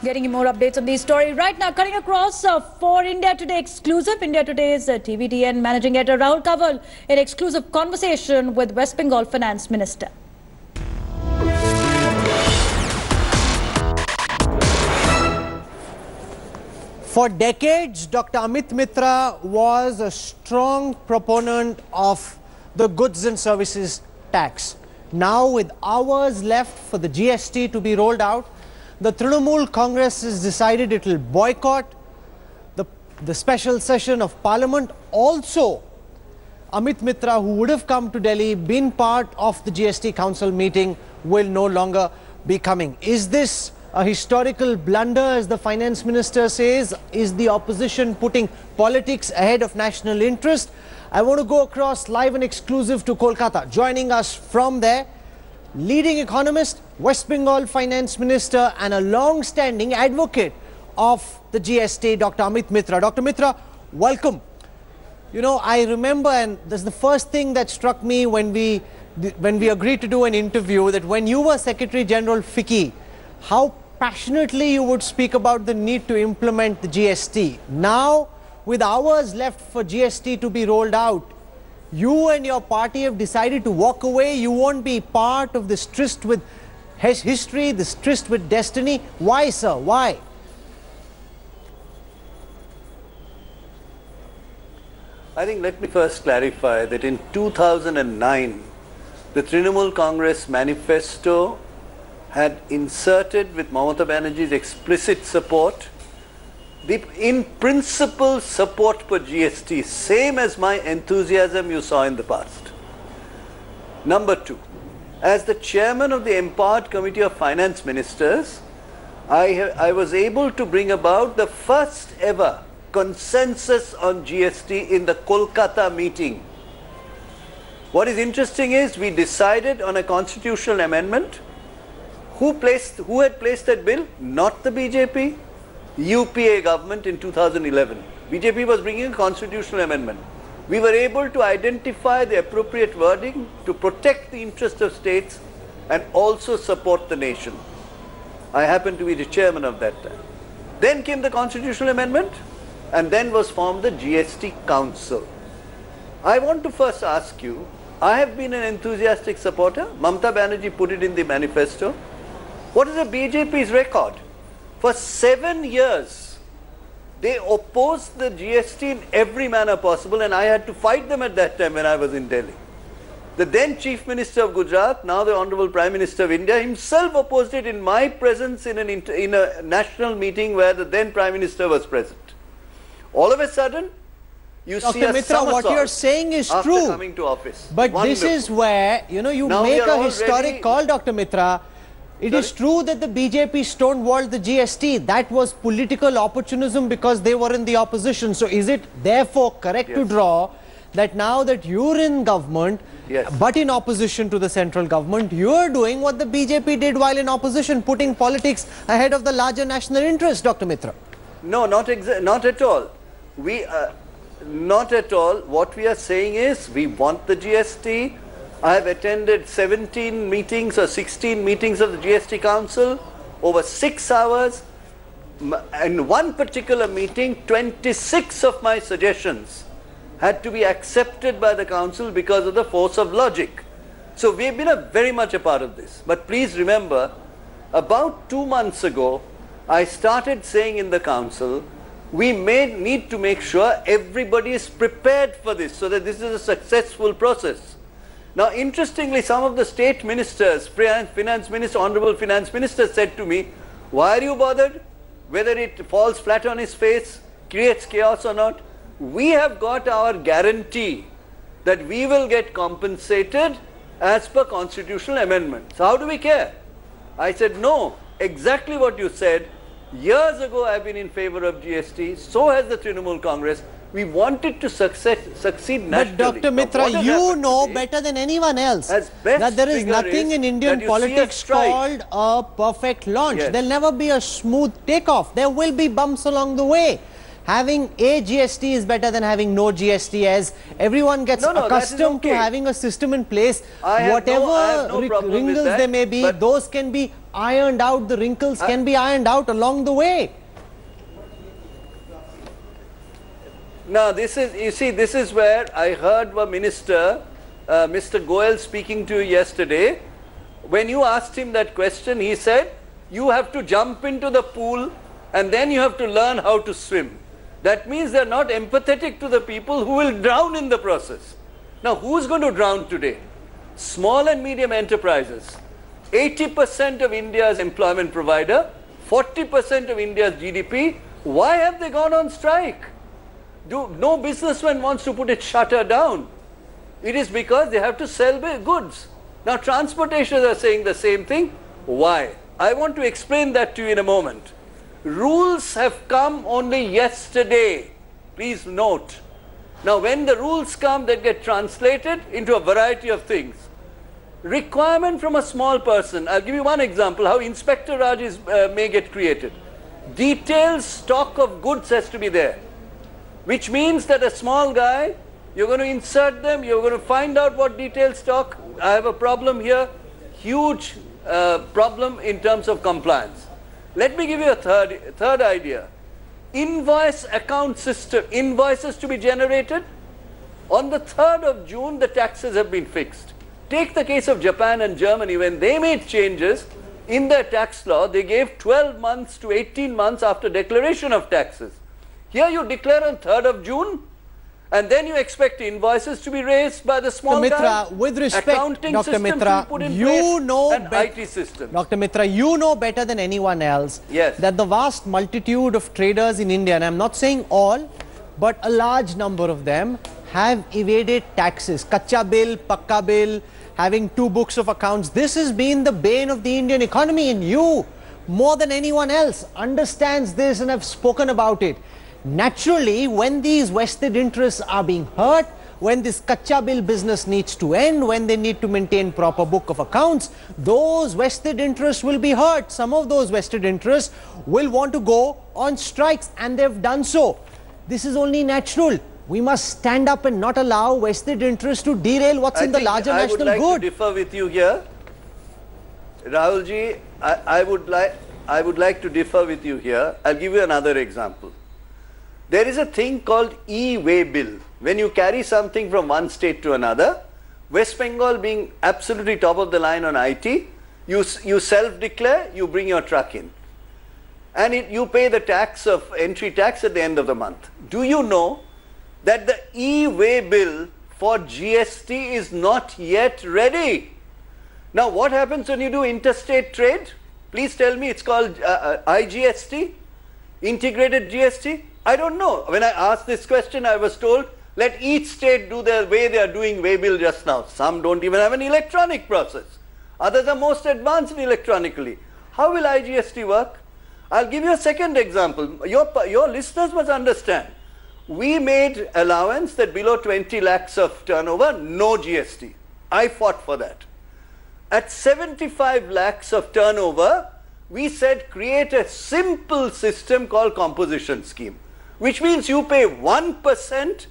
Getting you more updates on this story right now. Cutting across for India Today exclusive. India Today's TVTN managing editor Rahul Kanwal in exclusive conversation with West Bengal Finance Minister. For decades, Dr. Amit Mitra was a strong proponent of the goods and services tax. Now, with hours left for the GST to be rolled out, the Trinamool Congress has decided it will boycott the special session of Parliament. Also, Amit Mitra, who would have come to Delhi, been part of the GST Council meeting, will no longer be coming. Is this a historical blunder, as the Finance Minister says? Is the opposition putting politics ahead of national interest? I want to go across live and exclusive to Kolkata. Joining us from there, leading economist, West Bengal Finance Minister and a long-standing advocate of the GST, Dr. Amit Mitra. Dr. Mitra, welcome. You know, I remember, and this is the first thing that struck me when we agreed to do an interview, that when you were Secretary General FICCI, how passionately you would speak about the need to implement the GST. Now, with hours left for GST to be rolled out, you and your party have decided to walk away. You won't be part of this tryst with history, this tryst with destiny. Why, sir? Why? I think let me first clarify that in 2009, the Trinamool Congress manifesto had inserted, with Mamata Banerjee's explicit support, the in principle support for GST, same as my enthusiasm you saw in the past. Number two, as the chairman of the Empowered Committee of Finance Ministers, I was able to bring about the first ever consensus on GST in the Kolkata meeting. What is interesting is we decided on a constitutional amendment. Who had placed that bill? Not the BJP. UPA government in 2011. BJP was bringing a constitutional amendment. We were able to identify the appropriate wording to protect the interest of states and also support the nation. I happened to be the chairman of that time. Then came the constitutional amendment, and then was formed the GST Council. I want to first ask you, I have been an enthusiastic supporter. Mamata Banerjee put it in the manifesto. What is the BJP's record? For 7 years, they opposed the GST in every manner possible, and I had to fight them at that time when I was in Delhi. The then Chief Minister of Gujarat, now the Honorable Prime Minister of India, himself opposed it in my presence in a national meeting where the then Prime Minister was present. All of a sudden, you see a Mitra, what you're saying is after true. Coming to office. But Wonderful. This is where, you know, you now make a historic call, Dr. Mitra. It is true that the BJP stonewalled the GST. That was political opportunism because they were in the opposition. So is it therefore correct to draw that now that you're in government, but in opposition to the central government, you're doing what the BJP did while in opposition, putting politics ahead of the larger national interest, Dr. Mitra? No, not at all. Not at all. What we are saying is we want the GST. I have attended 17 meetings or 16 meetings of the GST Council over 6 hours. In one particular meeting, 26 of my suggestions had to be accepted by the Council because of the force of logic. So we have been very much a part of this. But please remember, about 2 months ago, I started saying in the Council, we need to make sure everybody is prepared for this so that this is a successful process. Now, interestingly, some of the state ministers, Finance Minister, Honorable Finance Minister said to me, why are you bothered? Whether it falls flat on his face, creates chaos or not, we have got our guarantee that we will get compensated as per constitutional amendment. So how do we care? I said, no, exactly what you said. Years ago, I've been in favor of GST. So has the Trinamool Congress. We wanted to succeed nationally. But Dr. Mitra, you know better than anyone else that there is nothing in Indian politics called a perfect launch. There'll never be a smooth takeoff. There will be bumps along the way. Having a GST is better than having no GST, as everyone gets accustomed to having a system in place. Whatever wrinkles there may be, those can be ironed out. The wrinkles can be ironed out along the way. Now, this is, you see, this is where I heard a minister, Mr. Goel, speaking to you yesterday. When you asked him that question, he said, you have to jump into the pool and then you have to learn how to swim. That means they're not empathetic to the people who will drown in the process. Now, who's going to drown today? Small and medium enterprises. 80% of India's employment provider, 40% of India's GDP. Why have they gone on strike? No businessman wants to put its shutter down. It is because they have to sell goods. Now, transportations are saying the same thing. Why? I want to explain that to you in a moment. Rules have come only yesterday. Please note. Now, when the rules come, they get translated into a variety of things. Requirement from a small person. I'll give you one example how Inspector Raj may get created. Detailed stock of goods has to be there, which means that a small guy, you're going to insert them, you're going to find out what detailed stock. I have a problem here, huge problem in terms of compliance. Let me give you a third idea. Invoice account system, invoices to be generated. On the 3rd of June, the taxes have been fixed. Take the case of Japan and Germany. When they made changes in their tax law, they gave 12 months to 18 months after declaration of taxes. Here you declare on 3rd of June, and then you expect invoices to be raised by the small guy. With respect, accounting Dr. Mitra, you know and IT systems. Dr. Mitra, you know better than anyone else that the vast multitude of traders in India, and I'm not saying all, but a large number of them have evaded taxes. Kacha bill, pakka bill, having 2 books of accounts. This has been the bane of the Indian economy, and you, more than anyone else, understands this and have spoken about it. Naturally, when these vested interests are being hurt, when this kacha bill business needs to end, when they need to maintain proper book of accounts, those vested interests will be hurt. Some of those vested interests will want to go on strikes, and they've done so. This is only natural. We must stand up and not allow vested interests to derail what's in the larger national good. I would like to differ with you here. Rahulji, I would like to differ with you here. I'll give you another example. There is a thing called e-way bill. When you carry something from one state to another, West Bengal being absolutely top of the line on IT, you self-declare, you bring your truck in. And you pay the tax of entry tax at the end of the month. Do you know that the e-way bill for GST is not yet ready? Now, what happens when you do interstate trade? Please tell me, it's called IGST, integrated GST. I don't know. When I asked this question, I was told, let each state do the way they are doing way bill just now. Some don't even have an electronic process. Others are most advanced electronically. How will IGST work? I'll give you a second example. Your listeners must understand. We made allowance that below 20 lakhs of turnover, no GST. I fought for that. At 75 lakhs of turnover, we said create a simple system called composition scheme, which means you pay 1%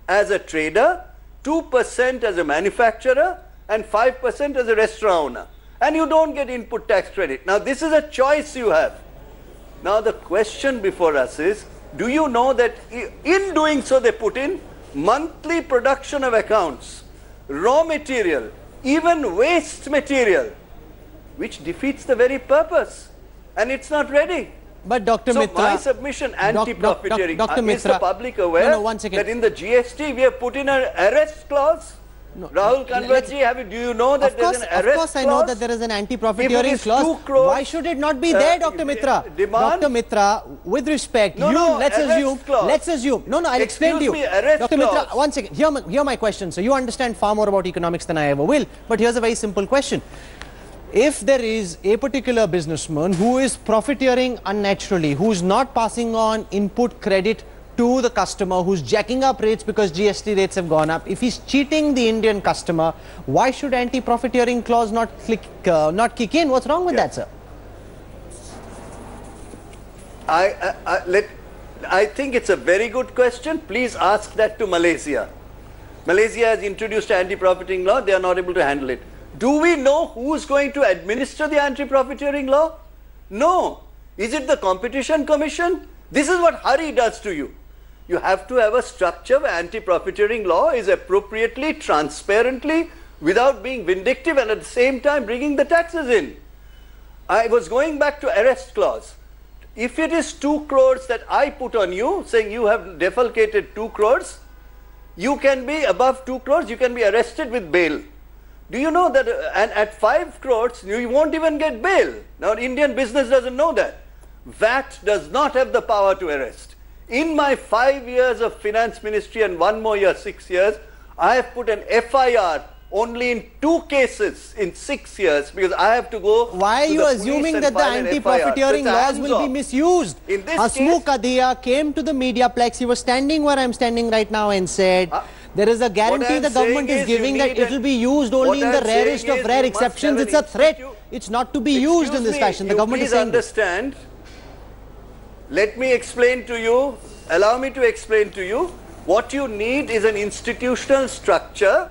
as a trader, 2% as a manufacturer, and 5% as a restaurant owner. And you don't get input tax credit. Now, this is a choice you have. Now, the question before us is, do you know that in doing so, they put in monthly production of accounts, raw material, even waste material, which defeats the very purpose. And it's not ready. But Dr. Mitra, my submission, anti-profiteering, is the public aware that in the GST we have put in an arrest clause? No, Rahul Kanwarji, do you know that there is an arrest clause? Of course I know that there is an anti-profiteering clause. Why should it not be there, Dr. Mitra? Dr. Mitra, with respect, let's assume. No, I'll explain to you. Dr. Mitra, one second. Hear my question. So you understand far more about economics than I ever will. But here's a very simple question. If there is a particular businessman who is profiteering unnaturally, who is not passing on input credit to the customer, who's jacking up rates because GST rates have gone up, if he's cheating the Indian customer, why should anti-profiteering clause not kick in? What's wrong with that, sir? I think it's a very good question. Please ask that to Malaysia. Malaysia has introduced anti-profiteering law. They are not able to handle it. Do we know who's going to administer the anti-profiteering law? No. Is it the Competition Commission? This is what hurry does to you. You have to have a structure where anti-profiteering law is appropriately, transparently, without being vindictive, and at the same time bringing the taxes in. I was going back to arrest clause. If it is 2 crores that I put on you, saying you have defalcated 2 crores, you can be above 2 crores, you can be arrested with bail. Do you know that and at 5 crores, you won't even get bail? Now, Indian business doesn't know that. VAT does not have the power to arrest. In my 5 years of finance ministry and 1 more year, 6 years, I have put an FIR only in 2 cases in 6 years, because I have to go. Why are you assuming that the anti-profiteering laws will be misused? In this Hasmukh Adhia came to the mediaplex. He was standing where I'm standing right now and said, there is a guarantee the government is giving that it will be used only in the rarest of rare exceptions. It's a threat. It's not to be used in this fashion. The government is saying understand. Let me explain to you, allow me to explain to you, what you need is an institutional structure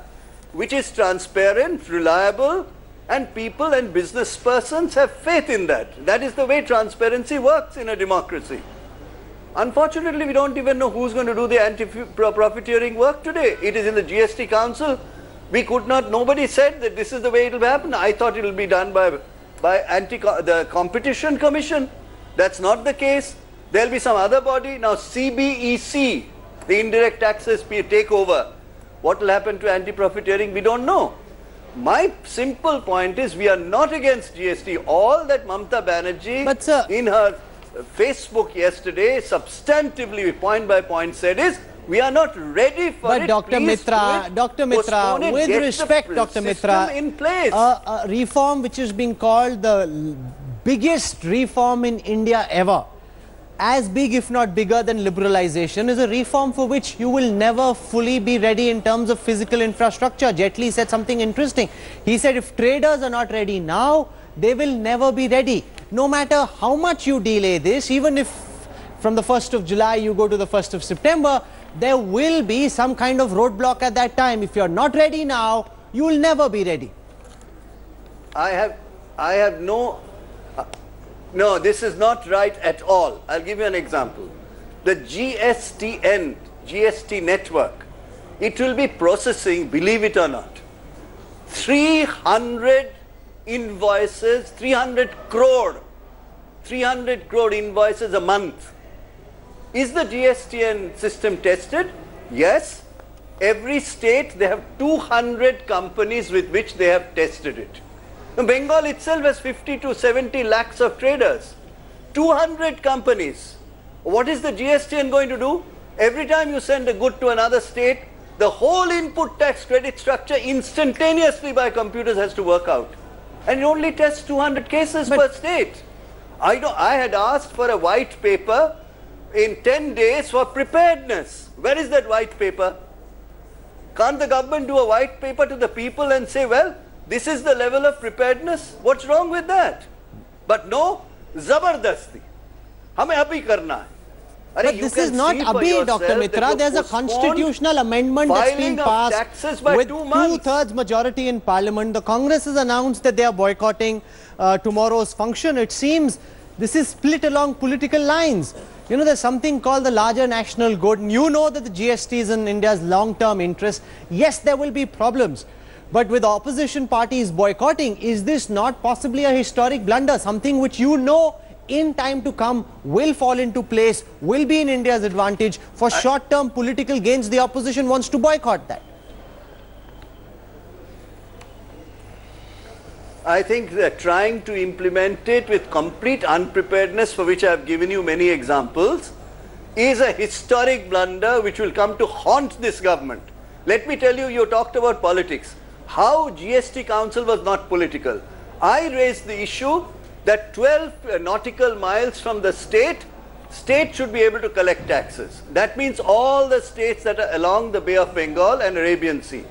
which is transparent, reliable, and people and business persons have faith in that. That is the way transparency works in a democracy. Unfortunately, we don't even know who's going to do the anti-profiteering work today. It is in the GST Council. We could not, nobody said that this is the way it will happen. I thought it will be done by the Competition Commission. That's not the case. There will be some other body. Now CBEC, the indirect taxes take over. What will happen to anti-profiteering? We don't know. My simple point is, we are not against GST. All that Mamata Banerjee in her Facebook yesterday, substantively, point by point, said is, we are not ready for it. But Dr. Mitra, with respect, Dr. Mitra, in place. A reform which is being called the biggest reform in India ever, as big if not bigger than liberalization, is a reform for which you will never fully be ready in terms of physical infrastructure. Jetli said something interesting. He said if traders are not ready now, they will never be ready. No matter how much you delay this, even if from the 1st of July you go to the 1st of September, there will be some kind of roadblock at that time. If you are not ready now, you will never be ready. I have no, this is not right at all. I'll give you an example. The GST network, it will be processing, believe it or not, 300 invoices, 300 crore invoices a month. Is the GSTN system tested? Yes. Every state, they have 200 companies with which they have tested it. Now, Bengal itself has 50 to 70 lakhs of traders. 200 companies. What is the GSTN going to do? Every time you send a good to another state, the whole input tax credit structure instantaneously by computers has to work out. And it only tests 200 cases per state. I had asked for a white paper in 10 days for preparedness. Where is that white paper? Can't the government do a white paper to the people and say, well, this is the level of preparedness? What's wrong with that? But no, zabardasti. Hame abhi karna hai. But this is not abhi, Dr. Mitra. There's a constitutional amendment that's been passed with 2/3 majority in Parliament. The Congress has announced that they are boycotting tomorrow's function. It seems this is split along political lines. You know, there's something called the larger national good. And you know that the GST is in India's long-term interest. Yes, there will be problems. But with opposition parties boycotting, is this not possibly a historic blunder? Something which you know in time to come will fall into place, will be in India's advantage. For short-term political gains, the opposition wants to boycott that. I think they're trying to implement it with complete unpreparedness, for which I have given you many examples, is a historic blunder which will come to haunt this government. Let me tell you, you talked about politics. How GST Council was not political. I raised the issue that 12 nautical miles from the state should be able to collect taxes. That means all the states that are along the Bay of Bengal and Arabian Sea.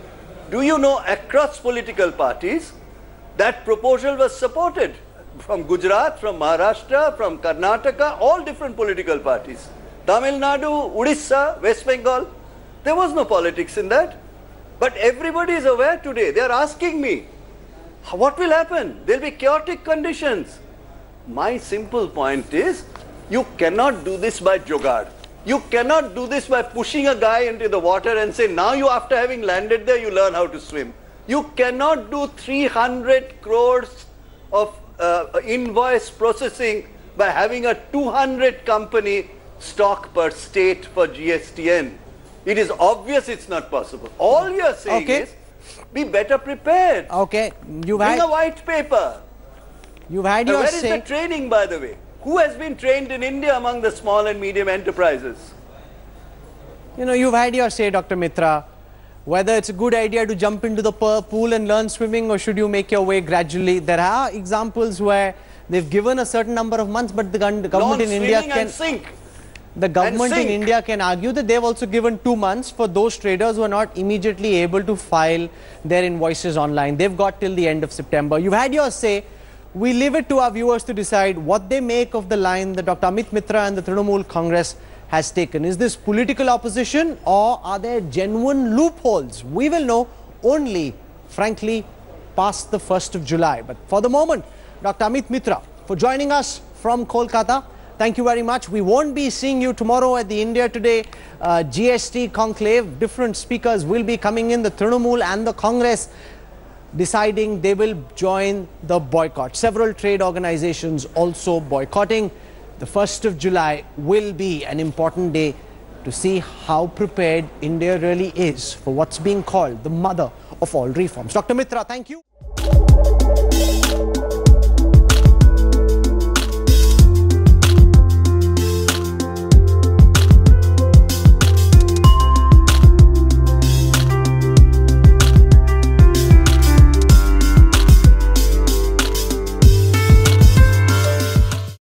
Do you know, across political parties, that proposal was supported from Gujarat, from Maharashtra, from Karnataka, all different political parties. Tamil Nadu, Odisha, West Bengal, there was no politics in that. But everybody is aware today. They are asking me, What will happen? There will be chaotic conditions. My simple point is, you cannot do this by jugaad. You cannot do this by pushing a guy into the water and say, now you, after having landed there, you learn how to swim. You cannot do 300 crores of invoice processing by having a 200 company stock per state for GSTN. It is obvious it's not possible. All you are saying is, be better prepared. Okay, Bring a white paper. You've had your say. Where is the training, by the way? Who has been trained in India among the small and medium enterprises? You know, you've had your say, Dr. Mitra, whether it's a good idea to jump into the pool and learn swimming, or should you make your way gradually. There are examples where they've given a certain number of months, but the government in India can sink. The government in India can argue that they've also given 2 months for those traders who are not immediately able to file their invoices online. They've got till the end of September. You've had your say. We leave it to our viewers to decide what they make of the line that Dr. Amit Mitra and the Trinamool Congress has taken. Is this political opposition, or are there genuine loopholes? We will know only, frankly, past the 1st of July. But for the moment, Dr. Amit Mitra, for joining us from Kolkata, thank you very much. We won't be seeing you tomorrow at the India Today GST conclave. Different speakers will be coming in, the Trinamool and the Congress, deciding they will join the boycott. Several trade organizations also boycotting. The 1st of July will be an important day to see how prepared India really is for what's being called the mother of all reforms. Dr. Mitra, thank you.